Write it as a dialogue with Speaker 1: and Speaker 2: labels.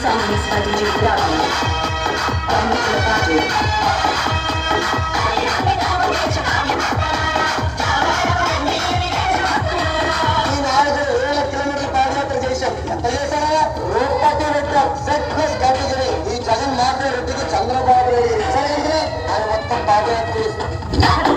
Speaker 1: Sound by DJ Ravi. Come to the party.
Speaker 2: ఈ జగన్ మాట్లాడే రెడ్డికి చంద్రబాబు నాయుడు ఇచ్చారంటే ఆయన మొత్తం పాదయాత్ర